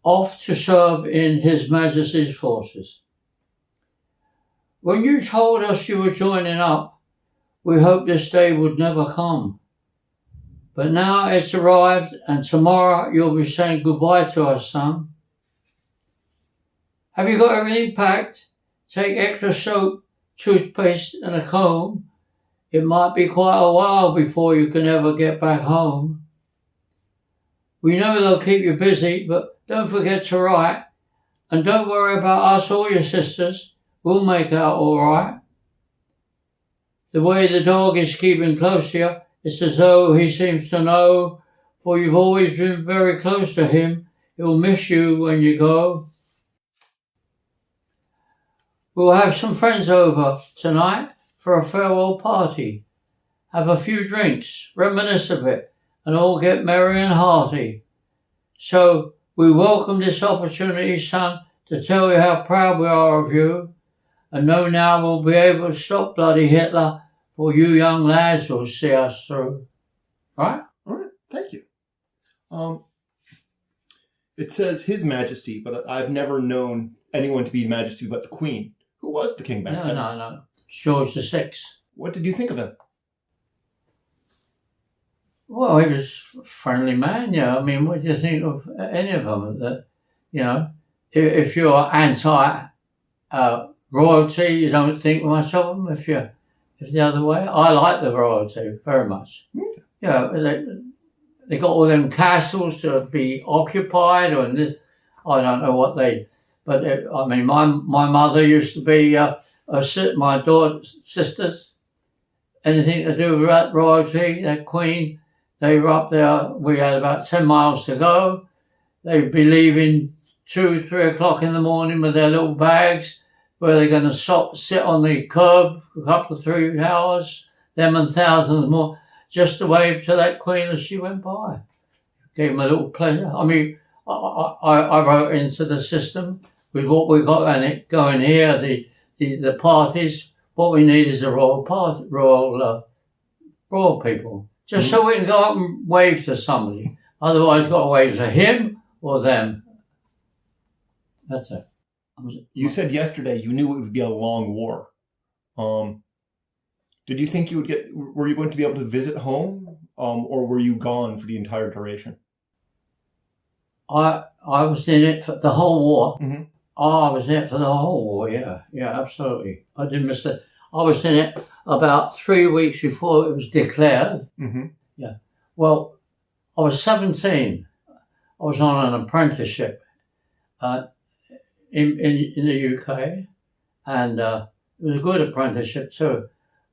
off to serve in His Majesty's forces. When you told us you were joining up, we hoped this day would never come. But now it's arrived, and tomorrow you'll be saying goodbye to us, son. Have you got everything packed? Take extra soap, toothpaste and a comb. It might be quite a while before you can ever get back home. We know they'll keep you busy, but don't forget to write. And don't worry about us or your sisters. We'll make out all right. The way the dog is keeping close to you, it's as though he seems to know, for you've always been very close to him. He'll miss you when you go. We'll have some friends over tonight for a farewell party. Have a few drinks, reminisce a bit, and all get merry and hearty. So we welcome this opportunity, son, to tell you how proud we are of you, and know now we'll be able to stop bloody Hitler, for you young lads will see us through. Right? All right, thank you. It says His Majesty, but I've never known anyone to be Majesty but the Queen. Who was the king back then? No. George VI. What did you think of him? Well, he was a friendly man, yeah. I mean, what do you think of any of them? That, you know, if you're anti-royalty, you don't think much of them. If the other way, I like the royalty very much. Okay. Yeah, they got all them castles to be occupied, and this, I don't know what they. But I mean, my mother used to be my daughter's sisters. Anything to do with that royalty, that queen, they were up there. We had about 10 miles to go. They'd be leaving 2, 3 o'clock in the morning with their little bags, where they're going to sit on the curb for a couple of 3 hours, them and thousands more, just to wave to that queen as she went by. Gave them a little pleasure. I mean, I wrote into the system with what we got going here, the parties. What we need is a royal people, just so we can go up and wave to somebody. Otherwise, got to wave to him or them. That's it. You said yesterday you knew it would be a long war. Did you think were you going to be able to visit home, or were you gone for the entire duration? I was in it for the whole war. Mm-hmm. Oh, I was in it for the whole war, yeah, absolutely. I didn't miss it. I was in it about 3 weeks before it was declared. Mm-hmm. Yeah. Well, I was 17. I was on an apprenticeship in the UK, and it was a good apprenticeship too.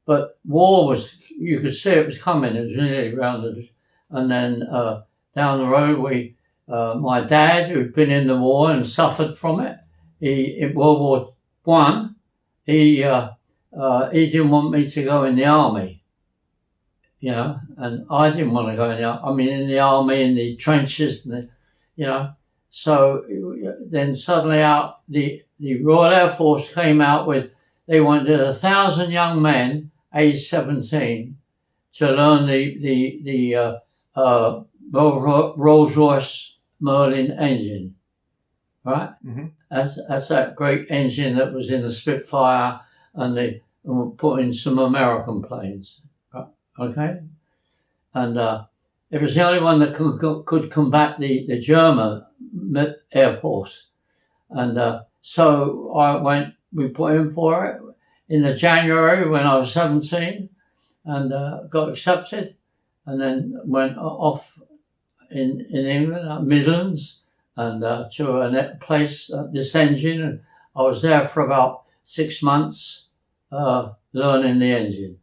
But war was, you could see it was coming. It was nearly rounded. And then down the road, my dad, who'd been in the war and suffered from it, in World War I, he didn't want me to go in the army, you know, and I didn't want to go in in the army, in the trenches, So then suddenly the Royal Air Force came out with, they wanted 1,000 young men, aged 17, to learn the Rolls-Royce Merlin engine, right? Mm-hmm. That's that great engine that was in the Spitfire, and they put in some American planes, okay? And it was the only one that could combat the German Air Force. And so we put in for it in the January when I was 17, and got accepted, and then went off in England, Midlands, and to a place, this engine, and I was there for about 6 months learning the engine.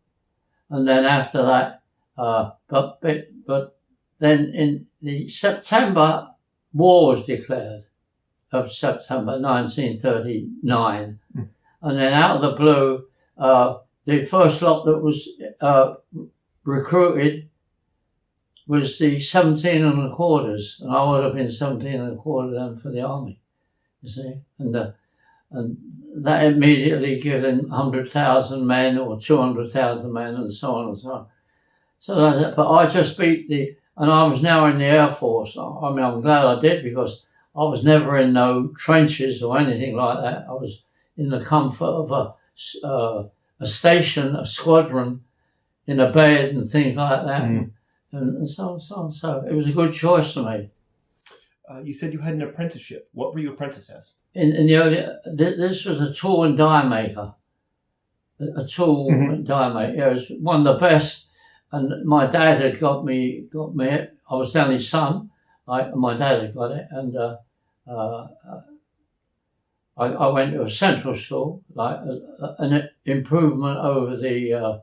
And then after that, but then in the September, war was declared, of September 1939. Mm. And then out of the blue, the first lot that was recruited was the 17 and a quarters, and I would have been 17 and a quarter then for the army, you see. And that immediately given 100,000 men or 200,000 men and so on and so on. So that's it. But I just beat and I was now in the Air Force. I mean, I'm glad I did, because I was never in no trenches or anything like that. I was in the comfort of a station, a squadron, in a bed and things like that, and so on, so on. So it was a good choice for me. You said you had an apprenticeship. What were you apprenticed as? In the early, this was a tool and die maker. A tool and die maker. Yeah, it was one of the best. And my dad had got me it. I was the only son. My dad had got it, and I went to a central school, like an improvement over the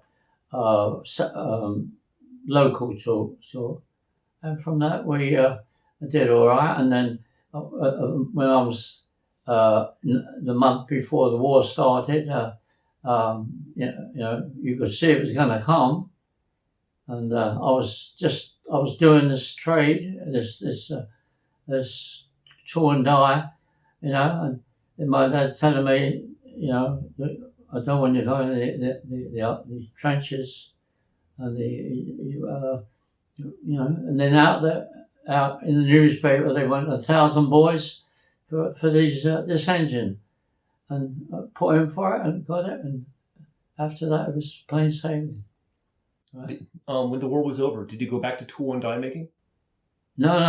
local school, and from that we did all right. And then when I was the month before the war started, you could see it was going to come, and I was doing this trade, this tool and die, and my dad telling me, I don't want you to go in the trenches, and and then out in the newspaper they went 1,000 boys for this engine, and I put in for it and got it, and after that it was plain sailing. Right. When the war was over, did you go back to tool and die making? No.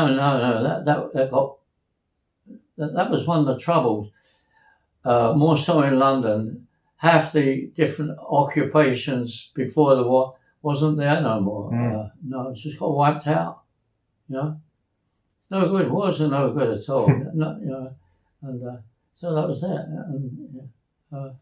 That was one of the troubles. More so in London, half the different occupations before the war wasn't there no more. No, it just got wiped out. It's no good. Wars are no good at all. And so that was it. And